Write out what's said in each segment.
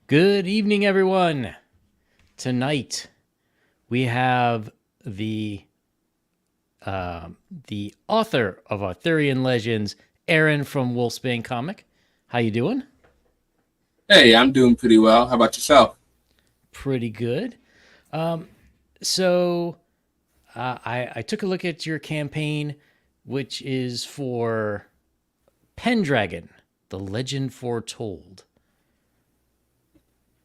Good evening, everyone. Tonight we have the the author of Arthurian Legends, Aaron from Wulfbane Comic. How you doing? Hey, I'm doing pretty well. How about yourself? Pretty good. Um, so I took a look at your campaign, which is for Pendragon, the Legend Foretold,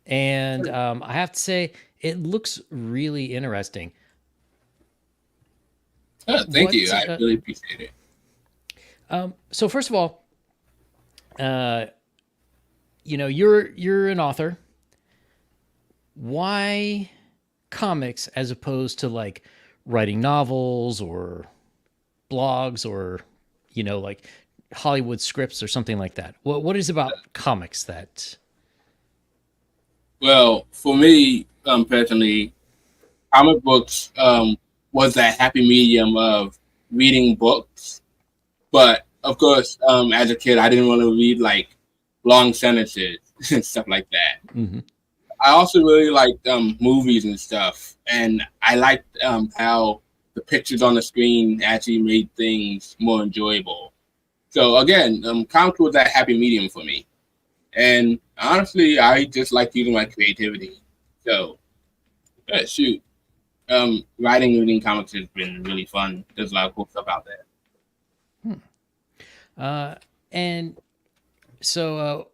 and I have to say it looks really interesting. Thank you. What I really appreciate it. So first of all, uh, you're an author. Why comics as opposed to like writing novels or blogs or like Hollywood scripts or something like that? What is about comics that? Well, for me, personally, comic books was that happy medium of reading books. But of course, as a kid, I didn't want to read like long sentences and stuff like that. Mm-hmm. I also really liked movies and stuff, and I liked how the pictures on the screen actually made things more enjoyable. So again, comics was that happy medium for me. And honestly, I just like using my creativity. So, yeah, shoot. Writing and reading comics has been really fun. There's a lot of cool stuff out there. Hmm. And so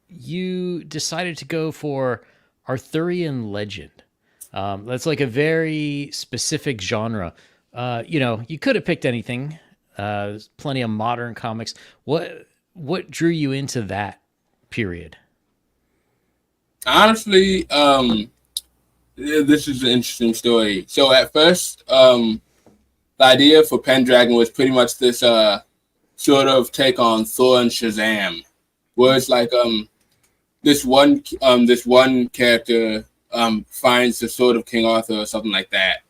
you decided to go for Arthurian legend. That's like a very specific genre. You could have picked anything. There's plenty of modern comics. What drew you into that period? Honestly, this is an interesting story. So at first, the idea for Pendragon was pretty much this sort of take on Thor and Shazam, where it's like this one character finds the sword of King Arthur or something like that,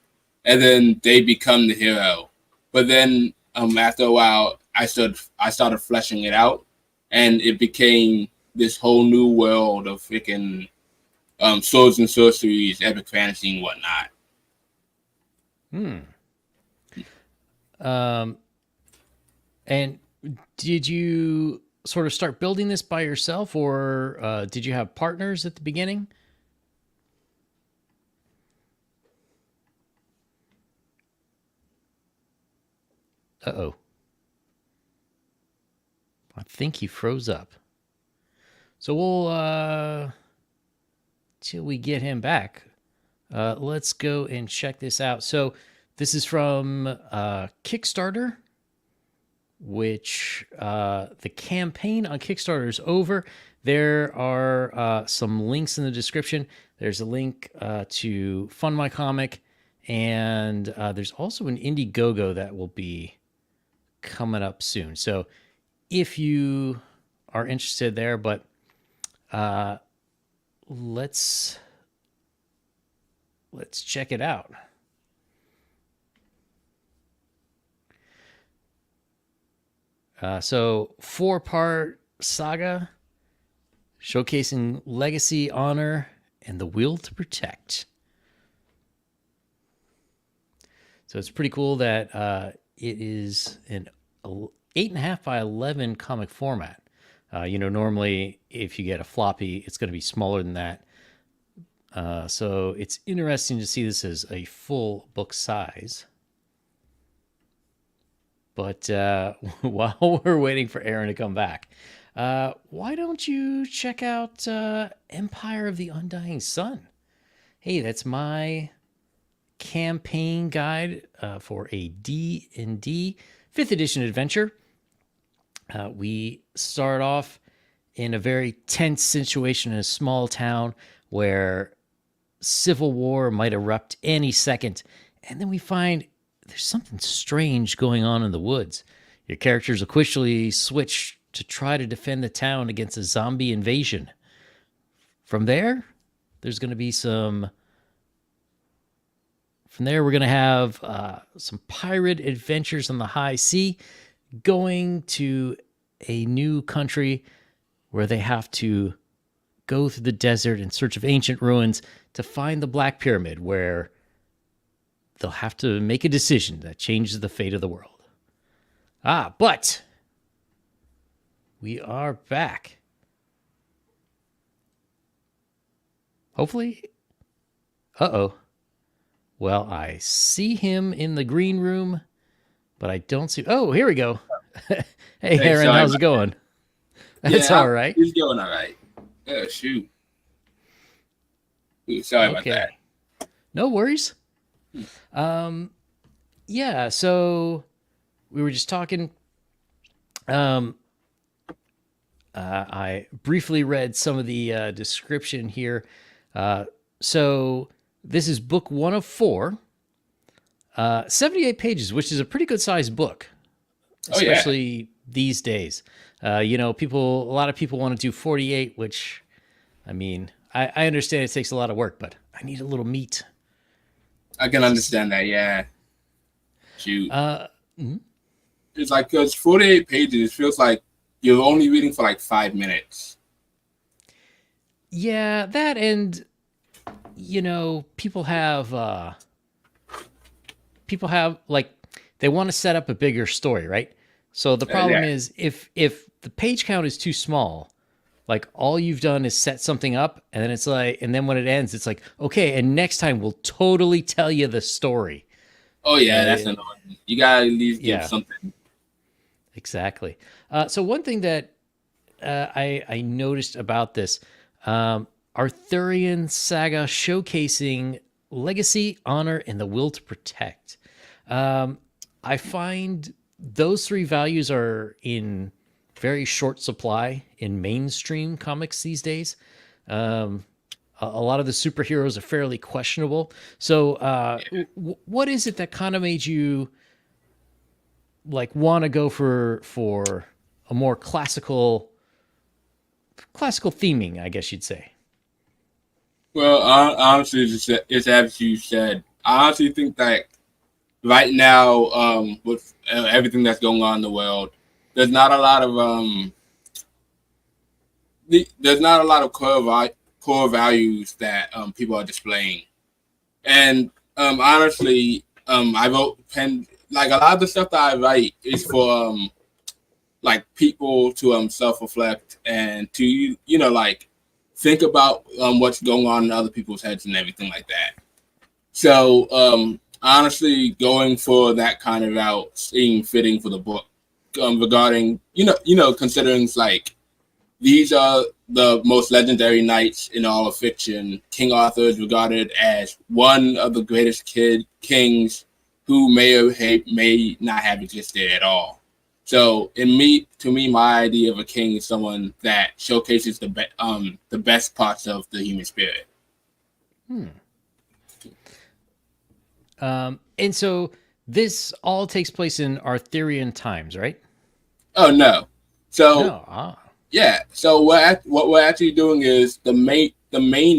and then they become the hero. But then after a while, I started fleshing it out, and it became this whole new world of freaking swords and sorceries, epic fantasy, and whatnot. Hmm. Um, and did you sort of start building this by yourself, or did you have partners at the beginning? Uh oh. I think he froze up. So we'll till we get him back. Let's go and check this out. So this is from Kickstarter, which the campaign on Kickstarter is over. There are some links in the description. There's a link to fund my comic, and there's also an Indiegogo that will be coming up soon. So if you are interested there, but uh, let's check it out. So 4-part saga showcasing legacy, honor, and the will to protect. So it's pretty cool that it is an 8.5 by 11 comic format. Normally if you get a floppy, it's going to be smaller than that. So it's interesting to see this as a full book size. But while we're waiting for Aaron to come back, why don't you check out Empire of the Undying Sun? Hey, that's my campaign guide for a D&D 5th edition adventure. We start off in a very tense situation in a small town where civil war might erupt any second, and then we find there's something strange going on in the woods. Your characters will quickly switch to try to defend the town against a zombie invasion. From there, there's going to be some. From there, we're going to have some pirate adventures on the high sea, going to a new country where they have to go through the desert in search of ancient ruins to find the Black Pyramid, where they'll have to make a decision that changes the fate of the world. But we are back. Hopefully. Uh-oh. Well, I see him in the green room, but I don't see... Oh, here we go. Hey, Aaron, how's it going? That's all right. It's going all right. Oh, shoot. Sorry about that. No worries. Yeah, so we were just talking. I briefly read some of the description here. So this is book 1 of 4, 78 pages, which is a pretty good sized book, especially these days. A lot of people want to do 48, which, I mean, I understand it takes a lot of work, but I need a little meat. I can understand that, yeah. Shoot. It's like, because 48 pages feels like you're only reading for like 5 minutes. Yeah, that, and people have like, they want to set up a bigger story, right? So the problem is if the page count is too small, like all you've done is set something up, and then it's like, and then when it ends, it's like, okay, and next time we'll totally tell you the story. Oh yeah, that's annoying. You gotta at least give something. Exactly. So one thing that I noticed about this, Arthurian saga showcasing legacy, honor, and the will to protect. I find those 3 values are in very short supply in mainstream comics these days. A lot of the superheroes are fairly questionable. So what is it that kind of made you like want to go for a more classical theming, I guess you'd say? Well, honestly, it's as you said. I honestly think that right now, with everything that's going on in the world, there's not a lot of core values that people are displaying, and honestly, I wrote like a lot of the stuff that I write is for like people to self-reflect and to like think about what's going on in other people's heads and everything like that. So honestly, going for that kind of route seemed fitting for the book. Regarding considering like these are the most legendary knights in all of fiction. King Arthur is regarded as one of the greatest kings who may or may not have existed at all. So to me, my idea of a king is someone that showcases the best parts of the human spirit. And so this all takes place in Arthurian times, right? Oh no! So yeah. So what we're actually doing is the main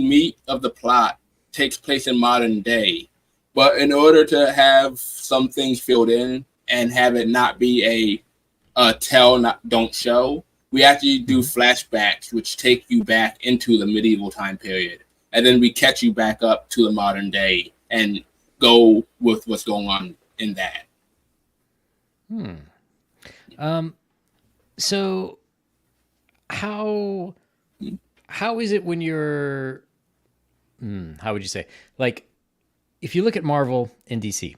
meat of the plot takes place in modern day, but in order to have some things filled in and have it not be a tell, don't show, we actually do flashbacks, which take you back into the medieval time period, and then we catch you back up to the modern day and go with what's going on in that. So how is it when you're how would you say, like, if you look at Marvel and DC,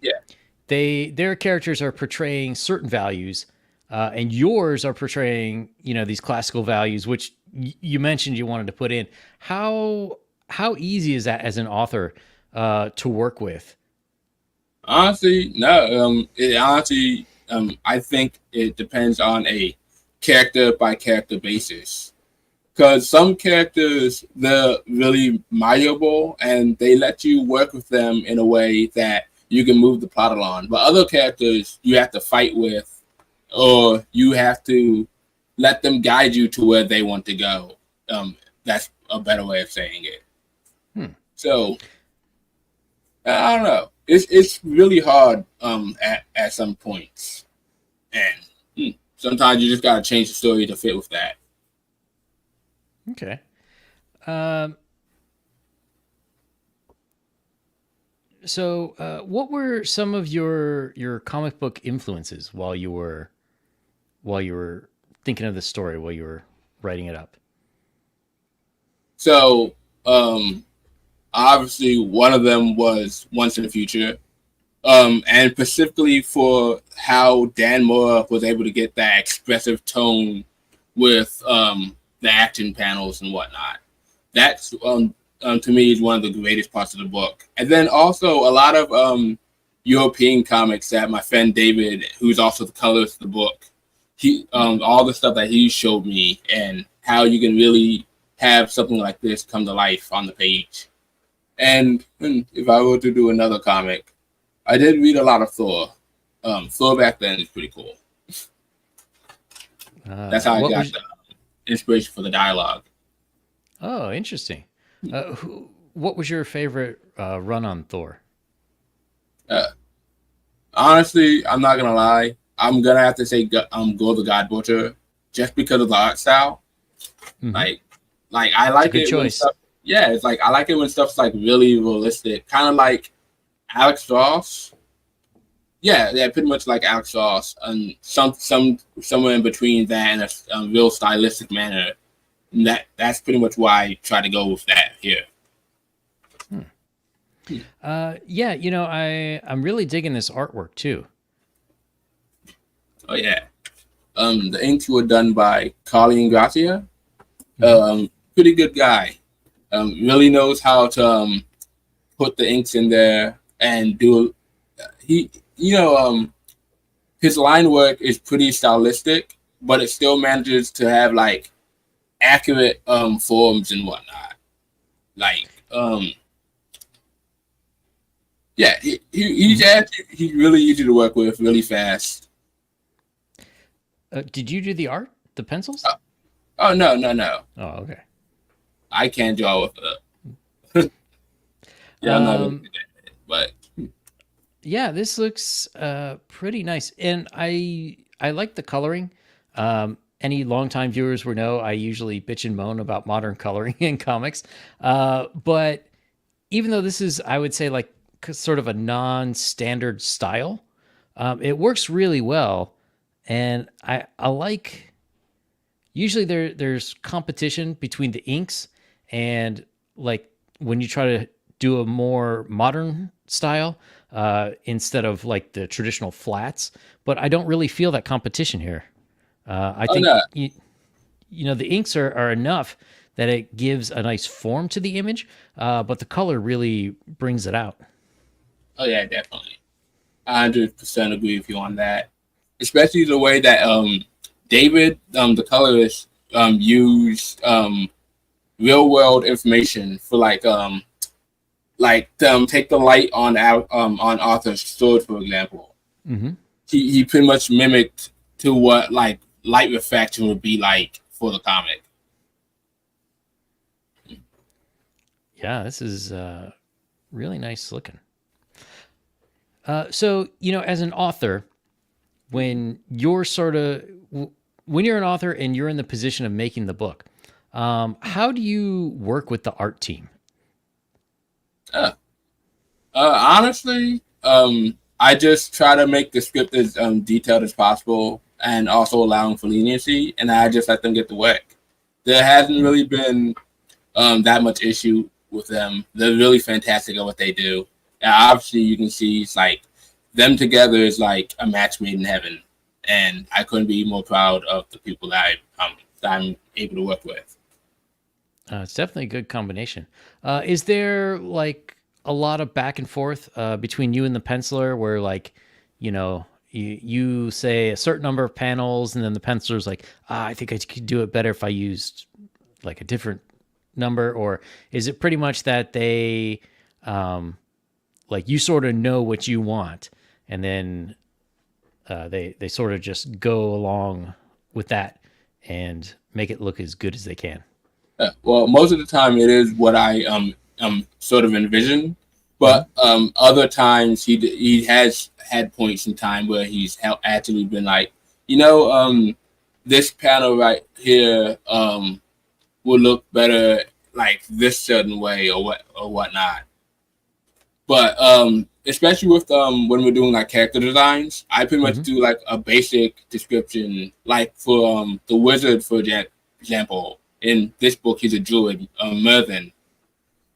their characters are portraying certain values, and yours are portraying these classical values, which you mentioned you wanted to put in. How easy is that as an author to work with? Honestly, no. I think it depends on a character by character basis, because some characters, they're really malleable and they let you work with them in a way that you can move the plot along, but other characters you have to fight with, or you have to let them guide you to where they want to go. That's a better way of saying it. So I don't know, it's really hard at some points, and sometimes you just got to change the story to fit with that. Okay. Um, what were some of your comic book influences while you were thinking of the story while you were writing it up? So obviously one of them was Once in the Future. And specifically for how Dan Moore was able to get that expressive tone with the action panels and whatnot. That's to me is one of the greatest parts of the book. And then also a lot of European comics that my friend David, who's also the colorist of the book, he all the stuff that he showed me and how you can really have something like this come to life on the page. And if I were to do another comic, I did read a lot of Thor. Thor back then is pretty cool. That's how I What got was? the inspiration for the dialogue. Oh, interesting. What was your favorite run on Thor? Uh, Honestly, I'm not gonna lie. I'm gonna have to say Go the God Butcher just because of the art style. Mm-hmm. Like, I It's a like good it when choice. stuff. Yeah, it's like I like it when stuff's like really realistic, kind of like Alex Ross. Yeah, pretty much like Alex Ross, and somewhere in between that and a real stylistic manner. And that's pretty much why I try to go with that here. Hmm. Yeah, I'm really digging this artwork too. Oh yeah, the inks were done by Carly and Gracia. Mm-hmm. Pretty good guy. Really knows how to put the inks in there and do. He, you know, his line work is pretty stylistic, but it still manages to have like accurate forms and whatnot. Like, yeah, Mm-hmm. he's really easy to work with, really fast. Did you do the art, the pencils? Oh, oh no, no, no, Oh, okay. I can't draw with it. Yeah, I'm not really Um, good at it, but yeah, this looks pretty nice, and I like the coloring. Any longtime viewers will know I usually bitch and moan about modern coloring in comics, but even though this is, I would say, like sort of a non-standard style, it works really well, and I like. Usually there's competition between the inks, and like when you try to do a more modern style instead of like the traditional flats. But I don't really feel that competition here. I oh think no, the inks are enough that it gives a nice form to the image, but the color really brings it out. oh yeah, definitely. 100% agree with you on that. Especially the way that David, the colorist, used real world information for take the light on Arthur's sword, for example. Hmm. He pretty much mimicked to what like light refraction would be like for the comic. Yeah, this is really nice looking. So as an author, when you're sort of when you're an author and you're in the position of making the book, how do you work with the art team? Uh, Honestly, I just try to make the script as detailed as possible and also allowing for leniency, and I just let them get the work. There hasn't Hmm. really been that much issue with them. They're really fantastic at what they do. And obviously, you can see it's like them together is like a match made in heaven, and I couldn't be more proud of the people that I'm able to work with. It's definitely a good combination. Is there like a lot of back and forth between you and the penciler, where like, you say a certain number of panels, and then the penciler's like, I think I could do it better if I used like a different number, or is it pretty much that they like you sort of know what you want, and then they sort of just go along with that and make it look as good as they can? Well, most of the time it is what I sort of envision, Hmm. but other times he has had points in time where he's actually been like, you know, this panel right here will look better like this certain way or whatnot. But especially with when we're doing like character designs, I pretty much do like a basic description, like for the wizard, for example. In this book, he's a druid, Myrddin.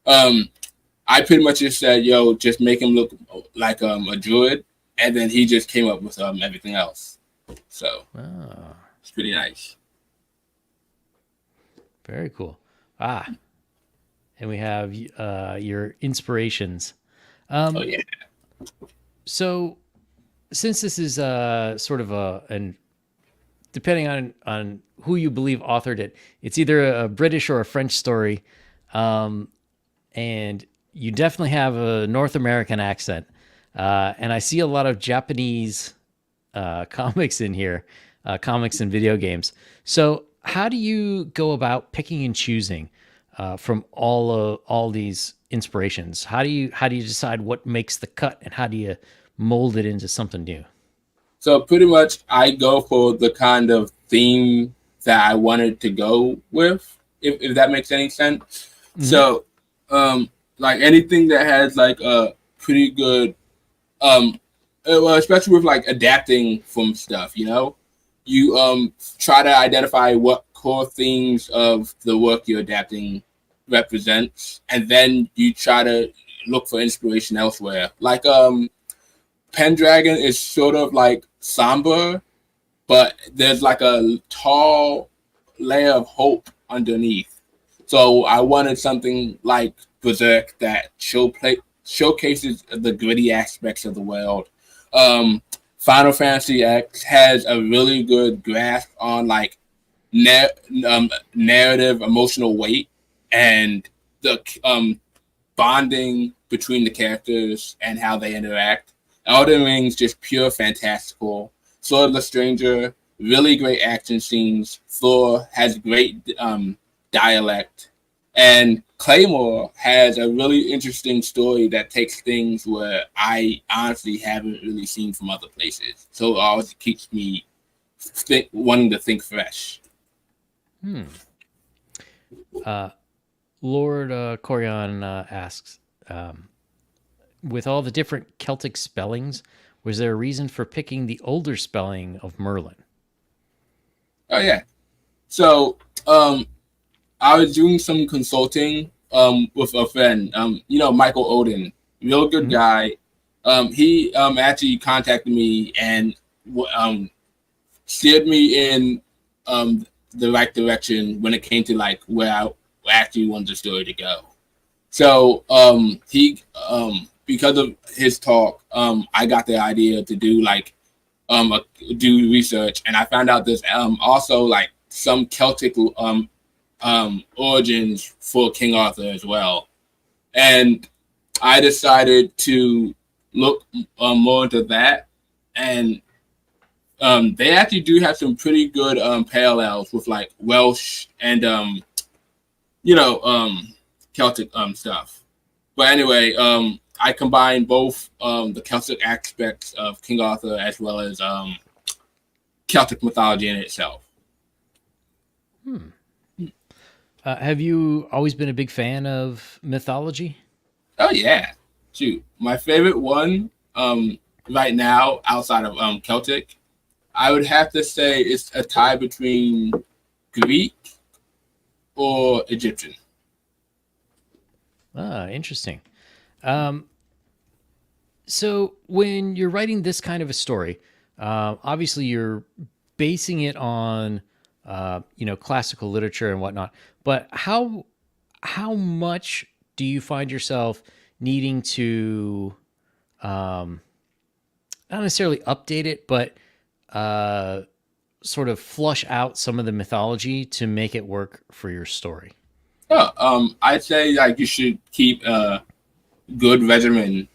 I pretty much just said, "Yo, just make him look like a druid," and then he just came up with everything else. So it's pretty nice. Very cool. And we have your inspirations. Oh yeah. So, since this is sort of and depending on who you believe authored it, it's either a British or a French story, and you definitely have a North American accent. And I see a lot of Japanese comics in here, comics and video games. So, how do you go about picking and choosing from all these inspirations? How do you decide what makes the cut, and how do you mold it into something new? So pretty much I go for the kind of theme that I wanted to go with, if that makes any sense. So like anything that has like a pretty good well, especially with like adapting from stuff, you try to identify what core themes of the work you're adapting represents, and then you try to look for inspiration elsewhere. Like Pendragon is sort of like somber, but there's like a tall layer of hope underneath. So I wanted something like Berserk that showcases the gritty aspects of the world. Final Fantasy X has a really good grasp on like narrative, emotional weight, and the bonding between the characters and how they interact. Elden Ring's just pure fantastical. Sword of the Stranger, really great action scenes. Thor has great dialect. And Claymore has a really interesting story that takes things where I honestly haven't really seen from other places. So it always keeps me wanting to think fresh. Lord Corian asks, with all the different Celtic spellings, was there a reason for picking the older spelling of Merlin? Oh, yeah. So I was doing some consulting with a friend, Michael Odin, real good guy. He actually contacted me and steered me in the right direction when it came to like where I actually wanted the story to go. So he because of his talk, I got the idea to do like do research, and I found out there's also like some Celtic origins for King Arthur as well. And I decided to look more into that, and they actually do have some pretty good parallels with like Welsh and Celtic stuff. But anyway, I combine both the Celtic aspects of King Arthur as well as Celtic mythology in itself. Have you always been a big fan of mythology? Oh yeah, shoot. My favorite one right now outside of Celtic, I would have to say it's a tie between Greek or Egyptian. Interesting. So when you're writing this kind of a story, obviously you're basing it on classical literature and whatnot. But how much do you find yourself needing to not necessarily update it, but sort of flush out some of the mythology to make it work for your story? I'd say like you should keep a good regimen.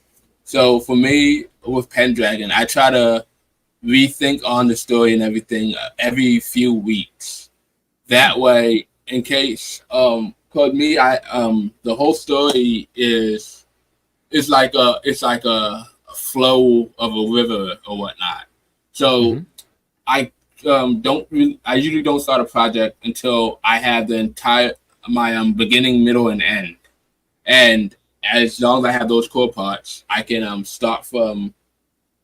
So for me with Pendragon, I try to rethink on the story and everything every few weeks. That way, in case for me, the whole story is like a flow of a river or whatnot. So I usually don't start a project until I have the entire my beginning, middle, and end. And as long as I have those core parts, I can start from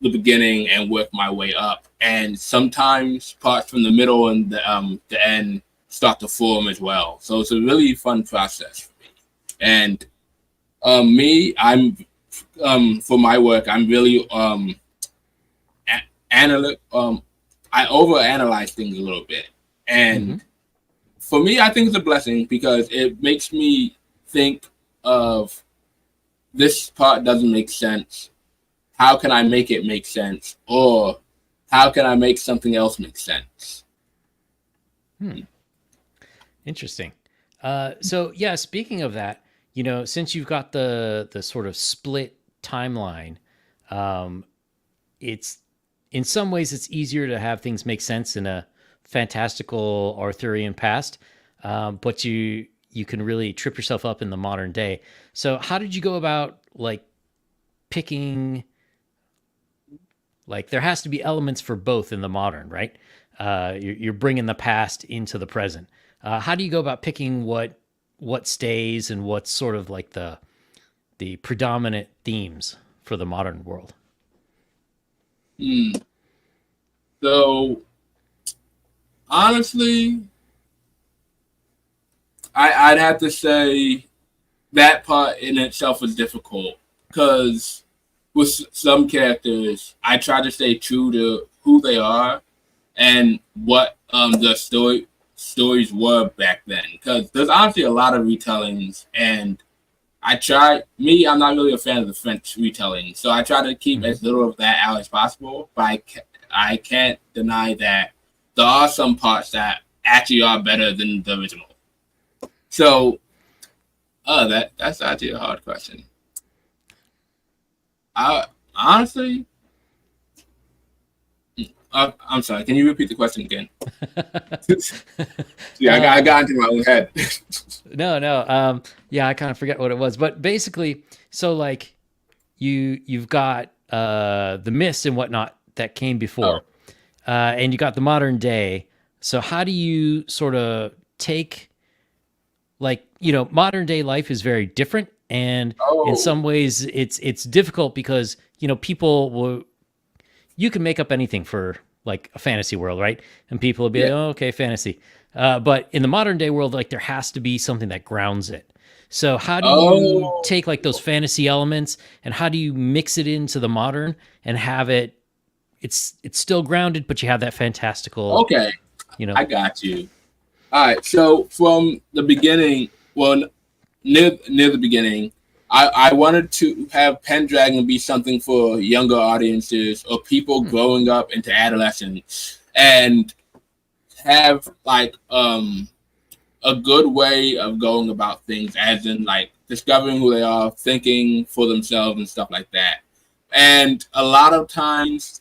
the beginning and work my way up. And sometimes parts from the middle and the end start to form as well. So it's a really fun process for me. And I'm for my work, I'm really I overanalyze things a little bit. And for me, I think it's a blessing because it makes me think of this part doesn't make sense. How can I make it make sense? Or how can I make something else make sense? Interesting. So yeah, speaking of that, since you've got the sort of split timeline, it's in some ways it's easier to have things make sense in a fantastical Arthurian past, but you can really trip yourself up in the modern day. So how did you go about like picking? Like there has to be elements for both in the modern, right? You're bringing the past into the present. How do you go about picking what stays and what's sort of like the predominant themes for the modern world? So honestly, I'd have to say that part in itself is difficult because with some characters, I try to stay true to who they are and what the stories were back then. Because there's honestly a lot of retellings, and I'm not really a fan of the French retelling, so I try to keep as little of that out as possible. But I can't deny that there are some parts that actually are better than the original. So, that's actually a hard question. Honestly, I'm sorry. Can you repeat the question again? Yeah, I got into my own head. No. Yeah, I kind of forget what it was, but basically, so like you've got the myths and whatnot that came before, and you got the modern day. So how do you sort of take, like, modern day life is very different, and in some ways it's difficult because people will, you can make up anything for like a fantasy world, right? And people will be like, oh, okay, fantasy. But in the modern day world, like there has to be something that grounds it. So how do you take like those fantasy elements and how do you mix it into the modern and have it's still grounded, but you have that fantastical. Okay, I got you. All right, so from the beginning, well, near the beginning, I wanted to have Pendragon be something for younger audiences or people growing up into adolescence, and have like a good way of going about things, as in like discovering who they are, thinking for themselves, and stuff like that. And a lot of times,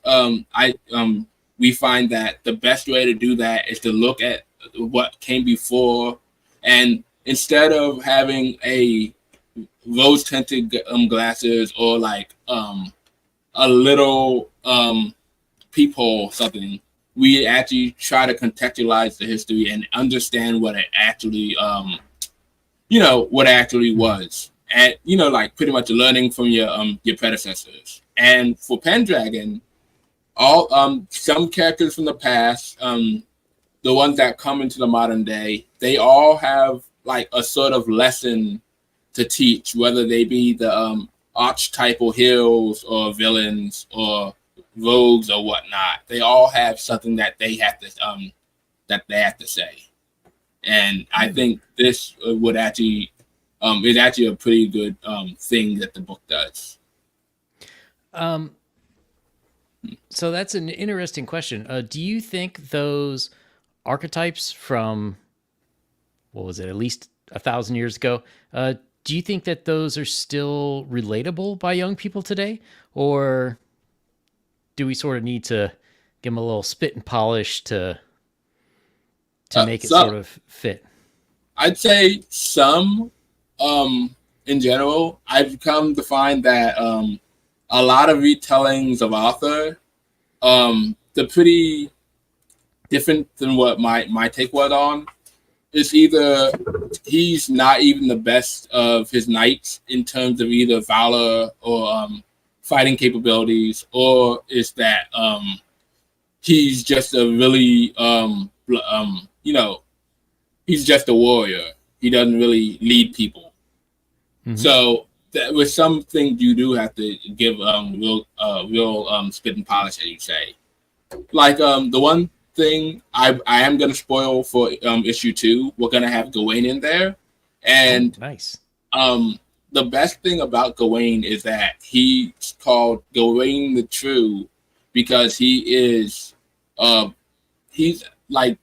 we find that the best way to do that is to look at what came before, and instead of having a rose tinted glasses or like a little peephole something, we actually try to contextualize the history and understand what it actually what actually was, and like pretty much learning from your predecessors. And for Pendragon, all some characters from the past, the ones that come into the modern day, they all have like a sort of lesson to teach, whether they be the archetypal heroes or villains or rogues or whatnot. They all have something that they have to say. And I think this would actually is actually a pretty good thing that the book does. So that's an interesting question. Do you think those archetypes from, what was it, at least 1,000 years ago, do you think that those are still relatable by young people today? Or do we sort of need to give them a little spit and polish to make it sort of fit? I'd say some. In general, I've come to find that a lot of retellings of Arthur, they're pretty different than what my take was on. it's either he's not even the best of his knights in terms of either valor or fighting capabilities, or is that he's just a really he's just a warrior. He doesn't really lead people. Mm-hmm. So that with some things you do have to give real spit and polish, as you say. Like the one thing I am gonna spoil for issue 2, we're gonna have Gawain in there, and nice. The best thing about Gawain is that he's called Gawain the True because he is he's like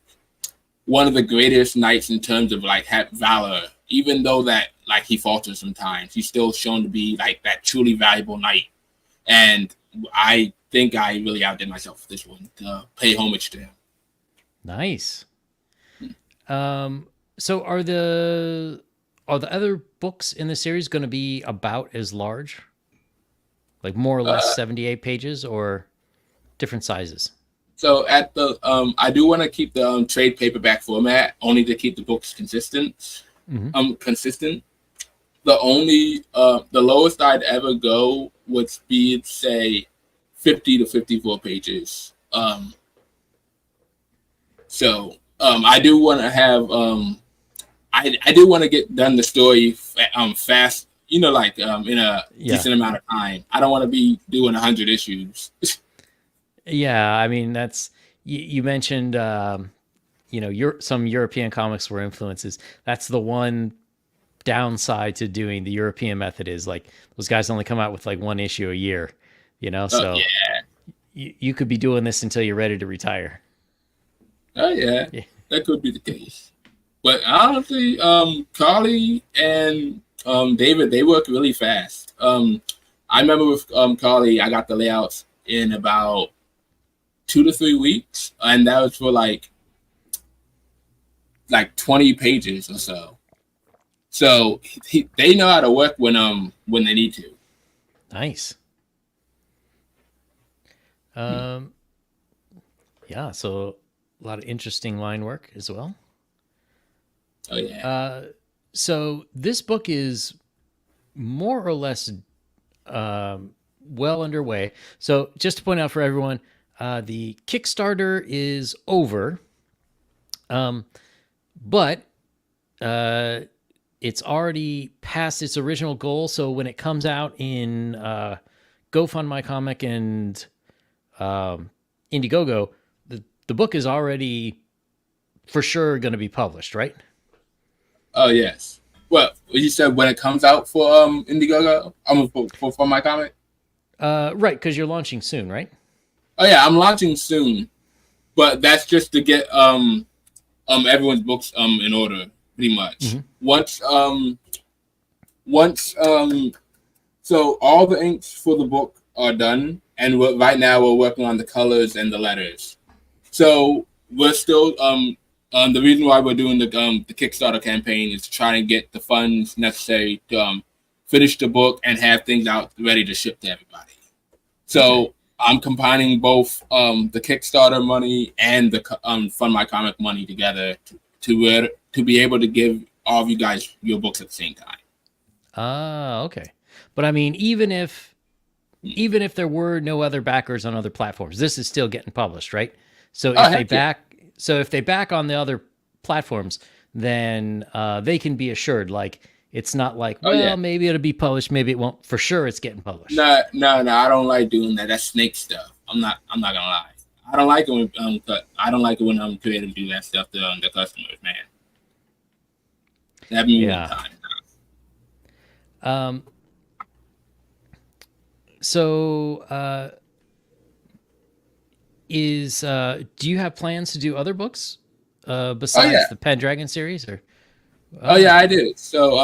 one of the greatest knights in terms of like valor. Even though that like he falters sometimes, he's still shown to be like that truly valuable knight. And I think I really outdid myself for this one to pay homage to him. Nice. So are the other books in the series going to be about as large, like more or less 78 pages, or different sizes? So at the I do want to keep the trade paperback format, only to keep the books consistent. Mm-hmm. Consistent. The only the lowest I'd ever go would be say 50 to 54 pages. So I do want to have I do want to get done the story fast, in a decent amount of time. I don't want to be doing 100 issues. Yeah, I mean that's you mentioned some European comics were influences. That's the one downside to doing the European method is like those guys only come out with like one issue a year, so you could be doing this until you're ready to retire. Oh yeah, that could be the case. But honestly, Carly and David, they work really fast. I remember with Carly, I got the layouts in about 2 to 3 weeks, and that was for like 20 pages or so. So they know how to work when they need to. Nice. Yeah, so a lot of interesting line work as well. Oh yeah. So this book is more or less well underway. So just to point out for everyone, the Kickstarter is over, but it's already past its original goal. So when it comes out in GoFundMyComic and Indiegogo, the book is already for sure going to be published, right? Oh yes. Well, you said when it comes out for Indiegogo, for my comic. Right, because you're launching soon, right? Oh yeah, I'm launching soon, but that's just to get everyone's books in order, pretty much. Mm-hmm. So all the inks for the book are done, and right now we're working on the colors and the letters. So we're still the reason why we're doing the Kickstarter campaign is to try and get the funds necessary to finish the book and have things out ready to ship to everybody. So I'm combining both the Kickstarter money and the Fund My Comic money together to be able to give all of you guys your books at the same time. Okay. But I mean, even if there were no other backers on other platforms, this is still getting published, right? So if they back on the other platforms, then they can be assured, like, it's not like, maybe it'll be published, maybe it won't. For sure, it's getting published. No, I don't like doing that. That's snake stuff. I'm not gonna lie. I don't like it when creators do that stuff to the customers, man. That means one time. So, do you have plans to do other books besides the Pendragon series, or? Oh yeah, I do. So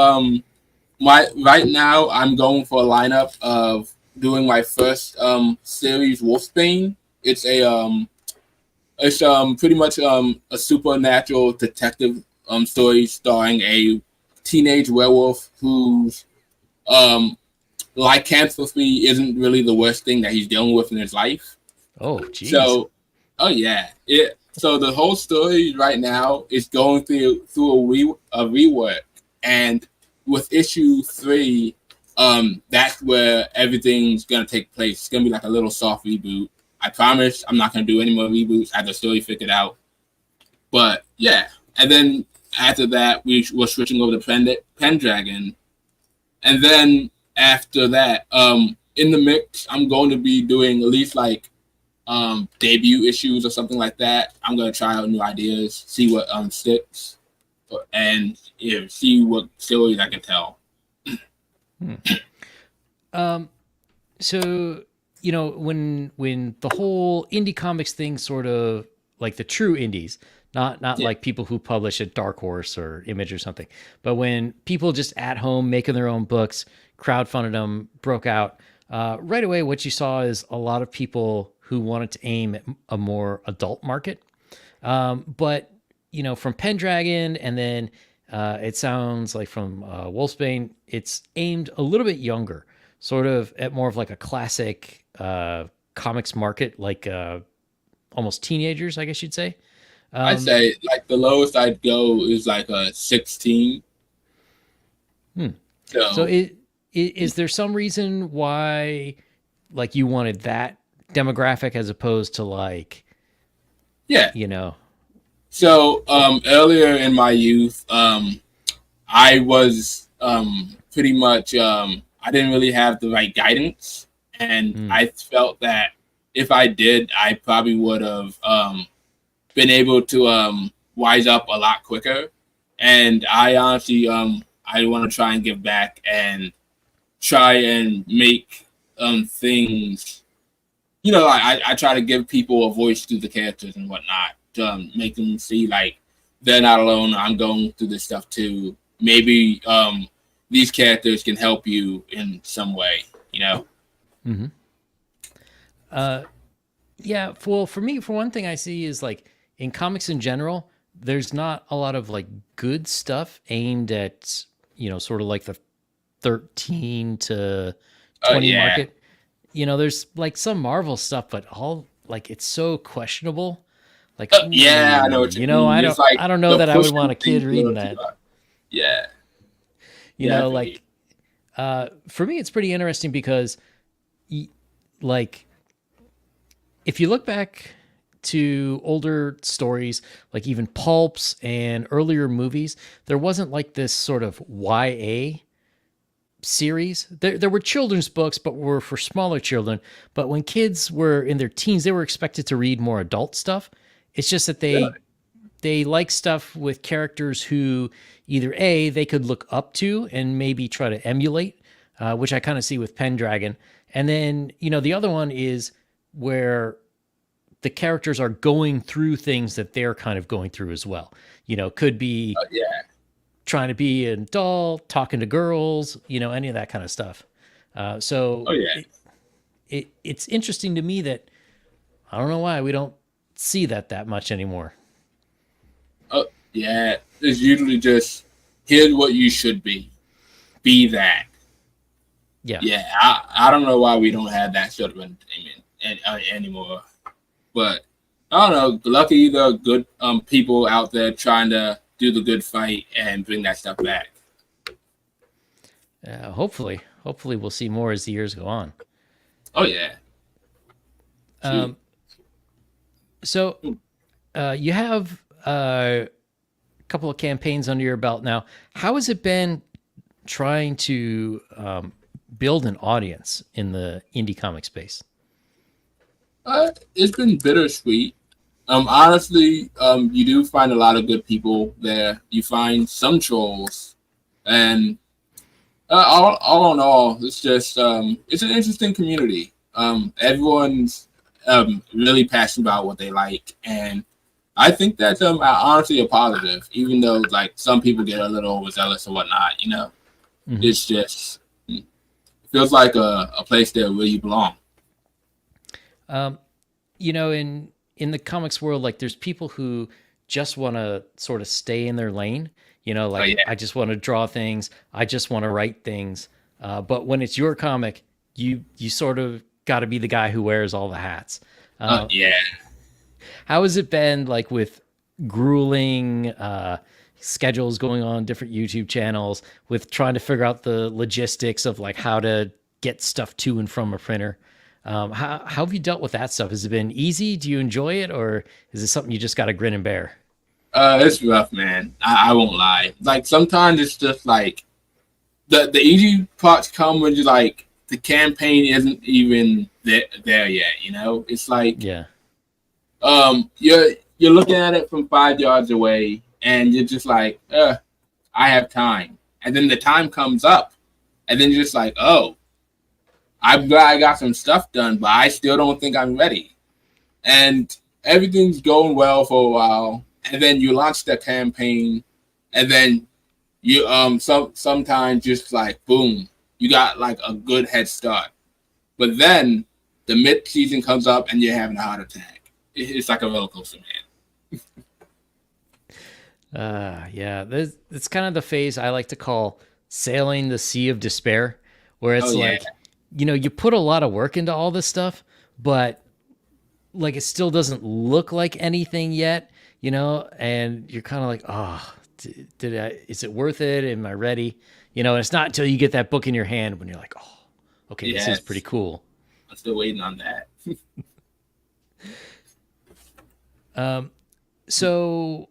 right now I'm going for a lineup of doing my first series, Wulfbane. It's pretty much a supernatural detective story starring a teenage werewolf whose lycanthropy isn't really the worst thing that he's dealing with in his life. Oh, geez. So, oh yeah, So the whole story right now is going through a rework, and with issue 3, that's where everything's gonna take place. It's gonna be like a little soft reboot. I promise I'm not gonna do any more reboots. I have the story figured out. But yeah, and then after that, we're switching over to Pendragon, and then after that, in the mix, I'm going to be doing at least like debut issues or something like that. I'm gonna try out new ideas, see what sticks, and see what stories I can tell. Hmm. So when the whole indie comics thing, sort of like the true indies, not Yeah. like people who publish at Dark Horse or Image or something, but when people just at home making their own books, crowdfunded them, broke out right away. What you saw is a lot of people who wanted to aim at a more adult market. But from Pendragon, and then it sounds like from Wulfbane, it's aimed a little bit younger, sort of at more of like a classic comics market, like almost teenagers, I guess you'd say. I'd say like the lowest I'd go is like a 16. Hmm. So So is there some reason why like you wanted that demographic as opposed to like, yeah. you know, So earlier in my youth, I was pretty much I didn't really have the right guidance, and mm, I felt that if I did, I probably would have been able to wise up a lot quicker. And I honestly I want to try and give back and try and make things. I try to give people a voice through the characters and whatnot to make them see like they're not alone. I'm going through this stuff too. Maybe these characters can help you in some way. mm-hmm. Yeah, well, for me, for one thing, I see is like in comics in general, there's not a lot of like good stuff aimed at sort of like the 13 to Oh 20 yeah, market. There's like some Marvel stuff, but all like it's so questionable. Like, yeah. I know ooh, what you mean. It's like I don't know the that I would want pushing a kid things a reading little too that. hard. Yeah, yeah. I feel you. Like for me, it's pretty interesting because like if you look back to older stories, like even pulps and earlier movies, there wasn't like this sort of YA series. There were children's books, but were for smaller children. But when kids were in their teens, they were expected to read more adult stuff. It's just that Really? they like stuff with characters who either A, they could look up to and maybe try to emulate, which I kind of see with Pendragon. And then, the other one is where the characters are going through things that they're kind of going through as well. Could be Yeah. trying to be an adult, talking to girls, any of that kind of stuff. So Oh yeah. it's interesting to me that I don't know why we don't see that much anymore. Oh yeah. It's usually just here's what you should be. Be that. Yeah. Yeah. I don't know why we don't have that sort of entertainment anymore. But I don't know. Lucky there are good people out there trying to do the good fight and bring that stuff back. Hopefully we'll see more as the years go on. Oh yeah. Shoot. Um, so you have a couple of campaigns under your belt now. How has it been trying to build an audience in the indie comic space? It's been bittersweet. Honestly, you do find a lot of good people there. You find some trolls, and all in all, it's just it's an interesting community. Everyone's really passionate about what they like, and I think that's honestly a positive. Even though like some people get a little overzealous or whatnot, Mm-hmm. it's just it feels like a place there where you belong. In the comics world, like there's people who just want to sort of stay in their lane. Oh Like yeah, I just want to draw things, I just want to write things. But when it's your comic, you sort of got to be the guy who wears all the hats. Uh, yeah. How has it been like with grueling schedules going on different YouTube channels with trying to figure out the logistics of like how to get stuff to and from a printer? How have you dealt with that stuff? Has it been easy? Do you enjoy it, or is it something you just got to grin and bear? It's rough, man. I won't lie. Like sometimes it's just like the easy parts come when you like the campaign isn't even there yet. You know, it's like Yeah. you're looking at it from 5 yards away, and you're just like, I have time. And then the time comes up, and then you're just like, oh, I'm glad I got some stuff done, but I still don't think I'm ready. And everything's going well for a while, and then you launch the campaign, and then you sometimes just like boom, you got like a good head start. But then the mid season comes up, and you're having a heart attack. It's like a roller coaster, man. Yeah, it's kind of the phase I like to call sailing the sea of despair, where it's Yeah. like, you put a lot of work into all this stuff, but like it still doesn't look like anything yet, and you're kind of like, oh, is it worth it? Am I ready? And it's not until you get that book in your hand when you're like, oh, okay, this is pretty cool. I'm still waiting on that. So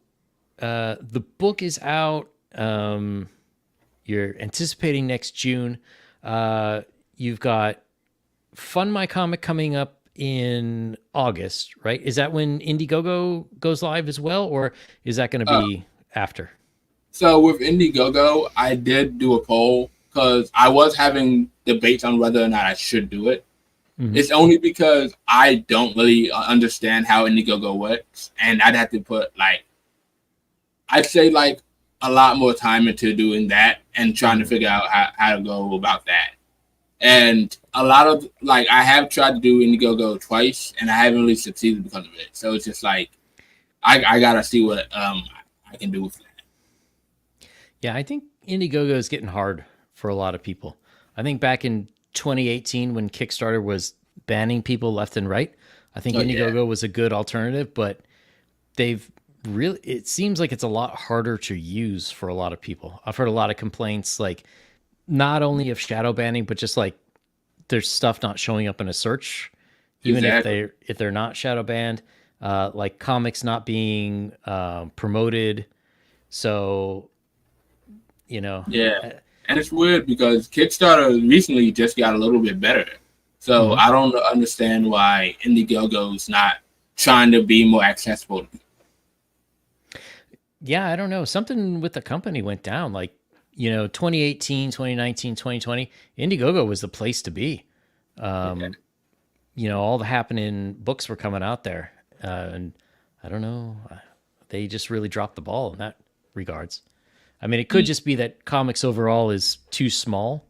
the book is out. You're anticipating next June. You've got Fund My Comic coming up in August, right? Is that when Indiegogo goes live as well, or is that going to be after? So with Indiegogo, I did do a poll because I was having debates on whether or not I should do it. Mm-hmm. It's only because I don't really understand how Indiegogo works, and I'd have to put I'd say like a lot more time into doing that and trying to figure out how to go about that. And a lot of I have tried to do Indiegogo twice, and I haven't really succeeded because of it. So it's just like I gotta see what I can do with that. Yeah, I think Indiegogo is getting hard for a lot of people. I think back in 2018 when Kickstarter was banning people left and right, I think Indiegogo was a good alternative, but it seems like it's a lot harder to use for a lot of people. I've heard a lot of complaints, like not only of shadow banning, but just like there's stuff not showing up in a search, even if they're not shadow banned, like comics not being promoted. So, Yeah. And it's weird because Kickstarter recently just got a little bit better. So I don't understand why Indiegogo's not trying to be more accessible. Yeah, I don't know. Something with the company went down. Like, 2018, 2019, 2020, Indiegogo was the place to be. All the happening books were coming out there. And I don't know. They just really dropped the ball in that regards. I mean, it could just be that comics overall is too small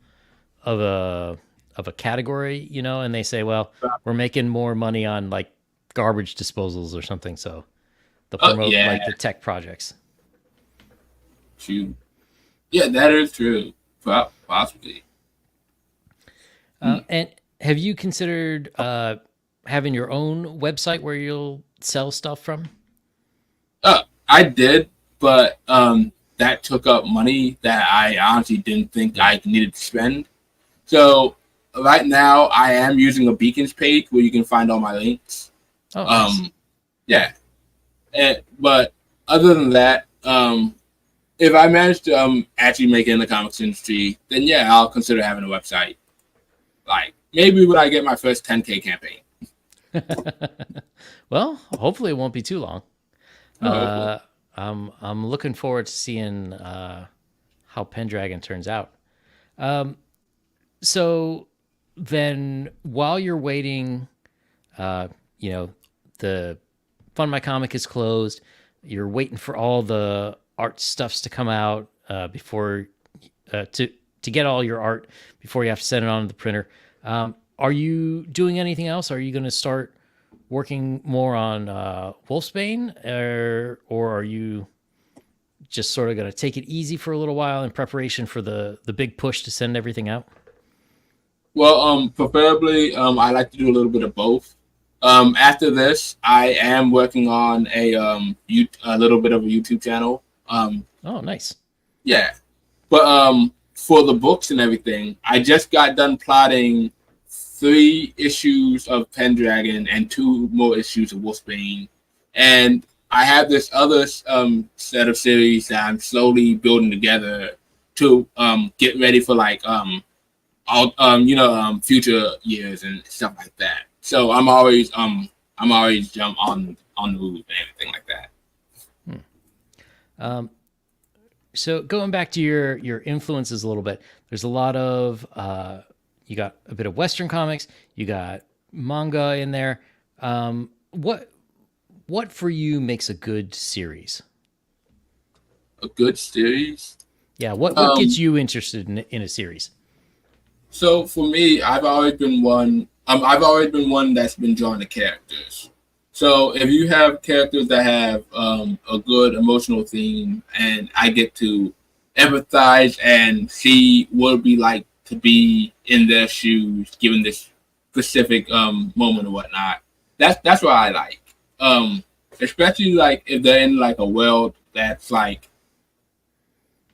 of a category, and they say, well, we're making more money on like garbage disposals or something, so they'll promote like the tech projects. True. Yeah, that is true. Possibly. And have you considered having your own website where you'll sell stuff from? I did, but that took up money that I honestly didn't think I needed to spend. So right now I am using a Beacons page where you can find all my links. Oh, nice. Yeah. But other than that, if I manage to actually make it in the comics industry, then yeah, I'll consider having a website. Like maybe when I get my first 10K campaign. Well, hopefully it won't be too long. I'm looking forward to seeing how Pendragon turns out. So then, while you're waiting, the Fund My Comic is closed. You're waiting for all the art stuffs to come out before to get all your art before you have to send it on to the printer. Are you doing anything else? Are you going to start working more on Wulfbane, or are you just sort of going to take it easy for a little while in preparation for the big push to send everything out? Well, preferably, I like to do a little bit of both. After this, I am working on a little bit of a YouTube channel. Oh, nice. Yeah, but for the books and everything, I just got done plotting 3 issues of Pendragon and 2 more issues of Wulfbane, and I have this other set of series that I'm slowly building together to get ready for future years and stuff like that. So I'm always jump on the move and everything like that. So going back to your influences a little bit, there's a lot of you got a bit of Western comics, you got manga in there. What for you makes a good series? A good series? Yeah, what gets you interested in a series? So for me, I've always been one that's been drawn to characters. So if you have characters that have a good emotional theme, and I get to empathize and see what it'd be like to be in their shoes, given this specific moment or whatnot, that's what I like. Especially like if they're in like a world that's like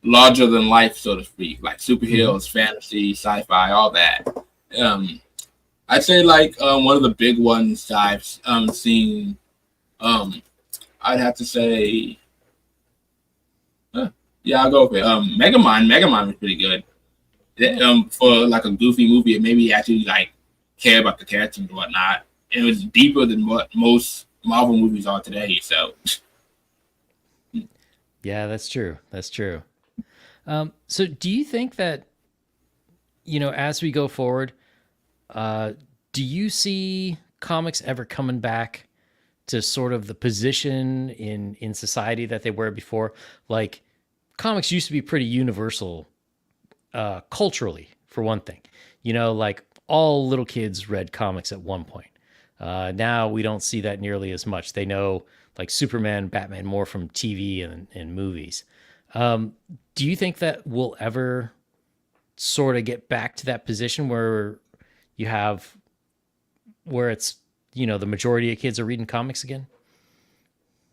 larger than life, so to speak, like superheroes, fantasy, sci-fi, all that. I'd say like one of the big ones I've seen. I'd have to say, yeah, I'll go with it. Megamind was pretty good. For like a goofy movie, it made me actually like care about the characters and whatnot. It was deeper than what most Marvel movies are today. So, yeah, that's true. That's true. So do you think that, as we go forward, do you see comics ever coming back to sort of the position in society that they were before? Like, comics used to be pretty universal culturally, for one thing. Like all little kids read comics at one point. Now we don't see that nearly as much. They know like Superman, Batman more from TV and movies. Do you think that we'll ever sort of get back to that position where it's, the majority of kids are reading comics again?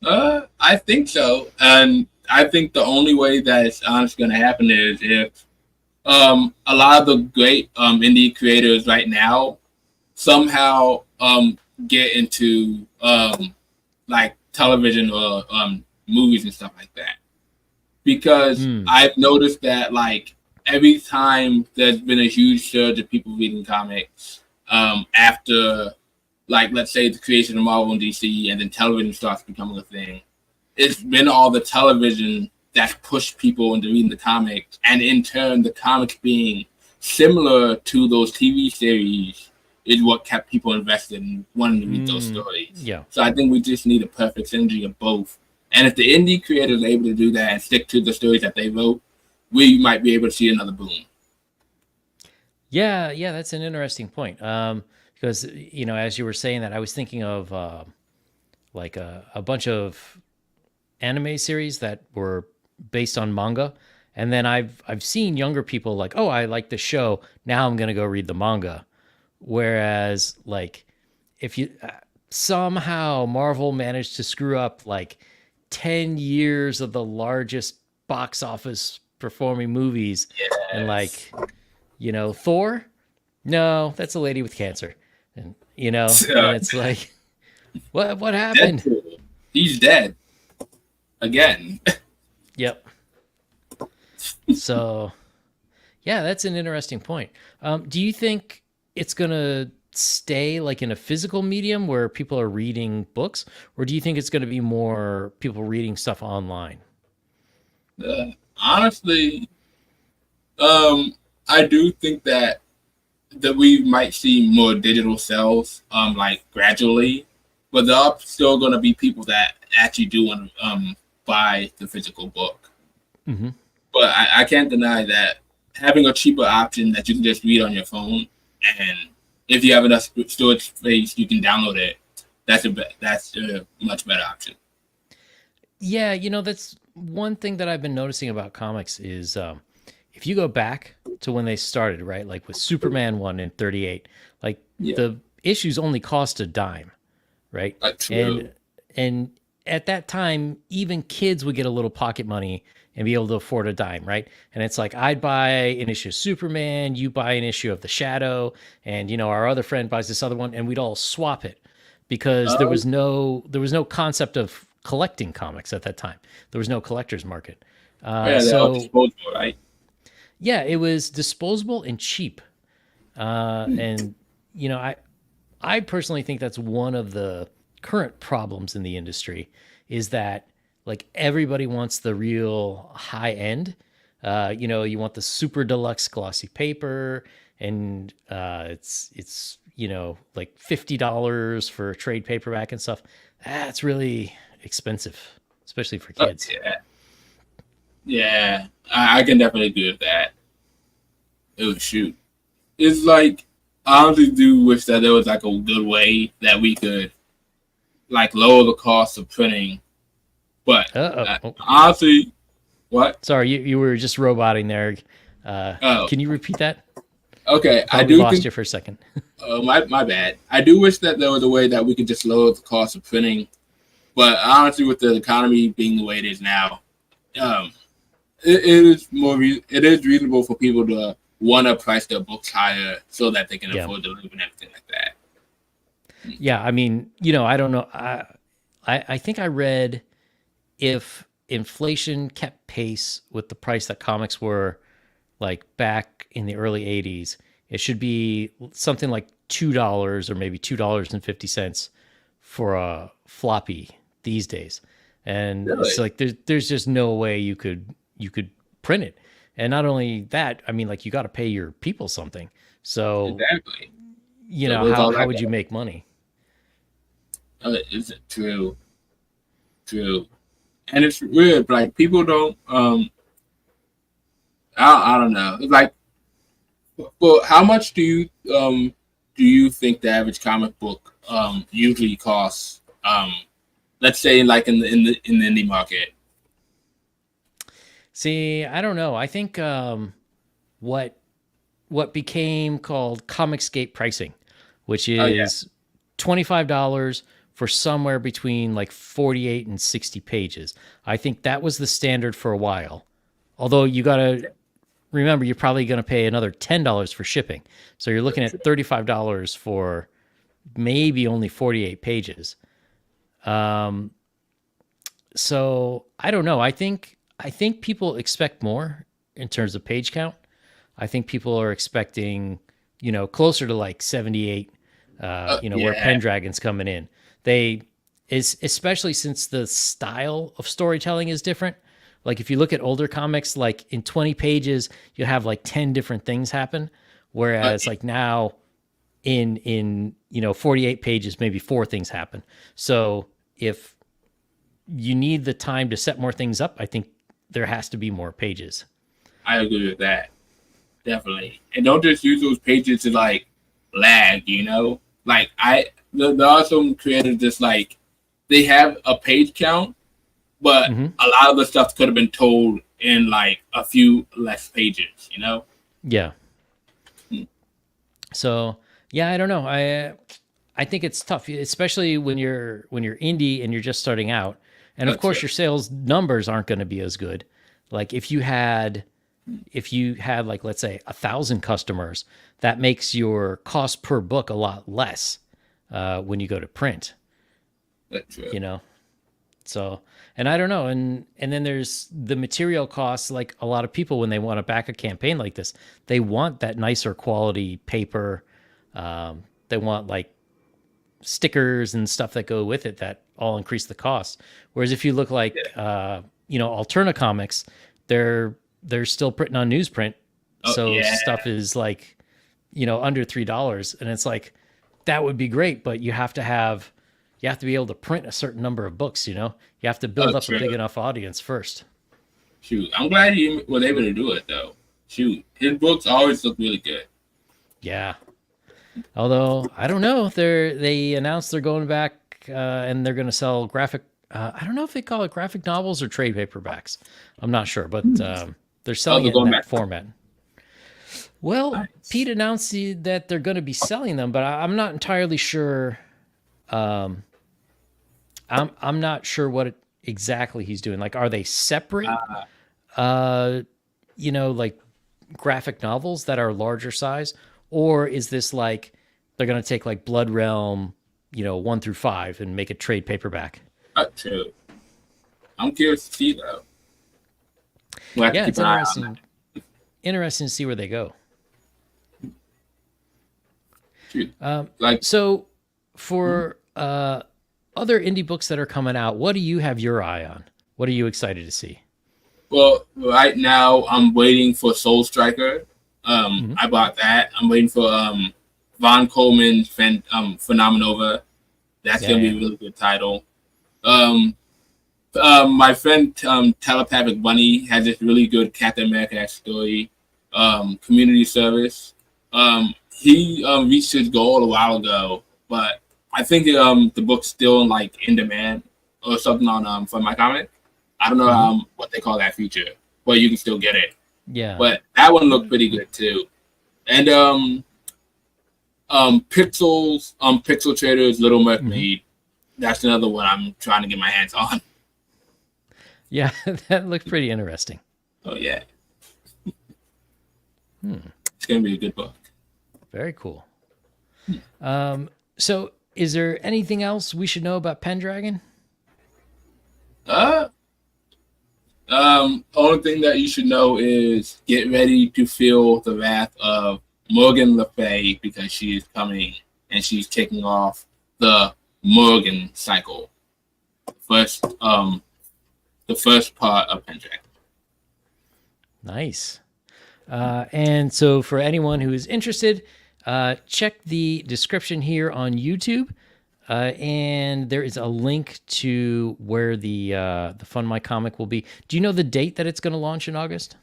I think so, and I think the only way that it's honestly going to happen is if a lot of the great indie creators right now somehow get into like television or movies and stuff like that. Because I've noticed that like every time there's been a huge surge of people reading comics after, like, let's say the creation of Marvel and DC, and then television starts becoming a thing, it's been all the television that's pushed people into reading the comics, and in turn the comics being similar to those TV series is what kept people invested in wanting to read those stories. Yeah. So I think we just need a perfect synergy of both. And if the indie creators are able to do that and stick to the stories that they wrote, we might be able to see another boom. Yeah, that's an interesting point. Because, as you were saying that, I was thinking of like a bunch of anime series that were based on manga. And then I've seen younger people like, oh, I like the show, now I'm going to go read the manga. Whereas, like, if you somehow Marvel managed to screw up like 10 years of the largest box office performing movies, and like, Thor, no, that's a lady with cancer, and and it's like, what happened? Deadpool. He's dead again. Yep. So yeah, that's an interesting point. Do you think it's gonna stay like in a physical medium where people are reading books, or do you think it's going to be more people reading stuff online? Honestly, I do think that we might see more digital sales, like gradually, but there are still going to be people that actually do want to buy the physical book. Mm-hmm. But I can't deny that having a cheaper option that you can just read on your phone, and if you have enough storage space, you can download it. That's a much better option. Yeah, that's one thing that I've been noticing about comics is if you go back to when they started, right, like with Superman 1 in 38, like the issues only cost a dime. right? That's true. And at that time, even kids would get a little pocket money and be able to afford a dime, right? And it's like I'd buy an issue of Superman, you buy an issue of The Shadow, and our other friend buys this other one, and we'd all swap it because Um, there was no concept of collecting comics at that time. There was no collector's market. yeah, they're all So disposable, right? yeah, it was disposable and cheap. And I personally think that's one of the current problems in the industry is that like everybody wants the real high end. You want the super deluxe glossy paper, and it's like $50 for a trade paperback and stuff. That's really expensive, especially for kids. Yeah, yeah, I can definitely agree with that. It was shoot. It's like I honestly do wish that there was like a good way that we could like lower the cost of printing. But Oh, honestly, what? sorry, you were just roboting there. Oh, Can you repeat that? okay. Thought I we do lost think. you for a second. My bad. I do wish that there was a way that we could just lower the cost of printing. But honestly, with the economy being the way it is now, um, it is reasonable for people to want to price their books higher so that they can Yeah. afford to live and everything like that. Yeah, I mean, I don't know. I think I read if inflation kept pace with the price that comics were like back in the early 80s, it should be something like $2 or maybe $2.50 for a floppy these days. And it's Really? like there's just no way you could print it. And not only that, I mean like you got to pay your people something. So, Exactly. you So know, there's how all how that. would you make money? Is it true? True. And it's weird. Like people don't. I don't know. It's like, well, how much do you think the average comic book usually costs? Let's say like in the indie market. See, I don't know. I think what what became called Comicsgate pricing, which Oh yeah. is $25 for somewhere between like 48 and 60 pages. I think that was the standard for a while. Although you got to remember, you're probably going to pay another $10 for shipping. So you're looking at $35 for maybe only 48 pages. Um, so I don't know. I think people expect more in terms of page count. I think people are expecting, closer to like 78, where Yeah. Pendragon's coming in. They is especially since the style of storytelling is different. Like if you look at older comics, like in 20 pages, you have like 10 different things happen. Uh, Whereas like now in 48 pages, maybe four things happen. So if you need the time to set more things up, I think there has to be more pages. I agree with that. Definitely. And don't just use those pages to like lag, you know? Like there are some creators just like they have a page count, but Hmm. a lot of the stuff could have been told in like a few less pages, you know? Yeah. So yeah, I don't know. I think it's tough, especially when you're indie and you're just starting out. And of That's course, true. your sales numbers aren't going to be as good. Like if you had like let's say 1,000 customers, that makes your cost per book a lot less when you go to print. That's true. You know, so and I don't know, and then there's the material costs. Like a lot of people, when they want to back a campaign like this, they want that nicer quality paper. They want like stickers and stuff that go with it that all increase the cost. Whereas if you look like Yeah. Alterna Comics, they're still printing on newsprint, Oh so yeah. stuff is like under $3, and it's like that would be great, but you have to be able to print a certain number of books. You have to Oh build up a true. big enough audience first. Shoot. I'm glad he was able to do it though. Shoot. His books always look really good. Yeah. Although I don't know, they announced they're going back and they're going to sell graphic. I don't know if they call it graphic novels or trade paperbacks. I'm not sure, but they're Oh, selling they're it in going that back. format. Well, Nice. Pete announced that they're going to be selling them, but I'm not entirely sure I'm not sure what exactly he's doing. Like, are they separate? Like graphic novels that are larger size, or is this like they're gonna take like Blood Realm, 1 through 5, and make a trade paperback? True. I'm curious to see though. We'll have to Yeah, keep it's an eye on that. interesting to see where they go. Shoot. Like, So for other indie books that are coming out, what do you have your eye on? What are you excited to see? well, right now I'm waiting for Soul Striker. I bought that. I'm waiting for Von Coleman's Phenomenova. That's gonna be a really good title. My friend Telepathic Bunny has this really good Captain America story. Community service. He reached his goal a while ago, but I think the book's still like in demand or something on for my comic. I don't know what they call that feature, but you can still get it. Yeah. But that one looked pretty good too. And Pixel Trader's Little Mermaid. That's another one I'm trying to get my hands on. Yeah, that looked pretty interesting. Oh yeah. It's gonna be a good book. Very cool. So is there anything else we should know about Pendragon? Only thing that you should know is get ready to feel the wrath of Morgan Le Fay because she is coming and she's taking off the Morgan cycle. The first part of Pendragon. Nice. And so for anyone who is interested, check the description here on YouTube. And there is a link to where the Fund My Comic will be. Do you know the date that it's going to launch in August?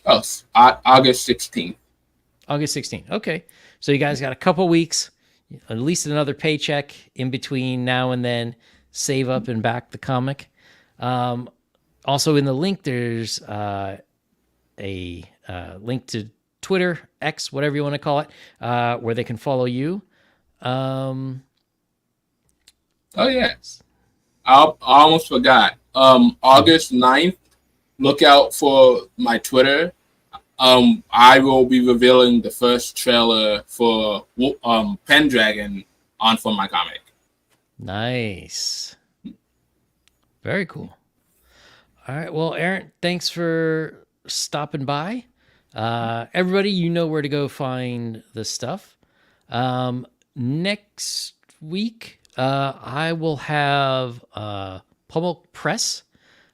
Oh, August 16th. August 16th. Okay. So you guys got a couple weeks, at least another paycheck in between now and then. Save up and back the comic. Also in the link, there's a link to Twitter, X, whatever you want to call it, where they can follow you. Oh, yes. I almost forgot. August 9th, look out for my Twitter. I will be revealing the first trailer for Pendragon on For My Comic. Nice. Very cool. All right. Well, Aaron, thanks for stopping by. Everybody, you know where to go find the stuff. Next week, I will have Pummel Press,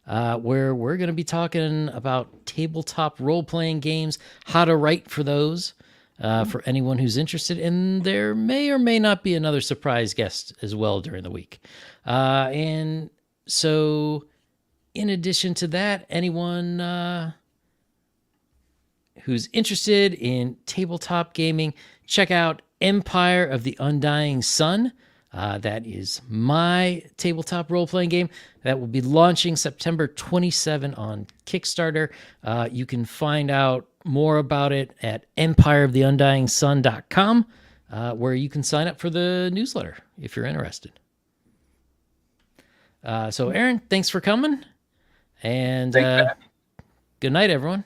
where we're going to be talking about tabletop role-playing games, how to write for those, for anyone who's interested. And there may or may not be another surprise guest as well during the week. And so in addition to that, anyone who's interested in tabletop gaming, check out Empire of the Undying Sun. That is my tabletop role-playing game that will be launching September 27 on Kickstarter. You can find out more about it at empireoftheundyingsun.com, where you can sign up for the newsletter if you're interested. So, Aaron, thanks for coming. And good night, everyone.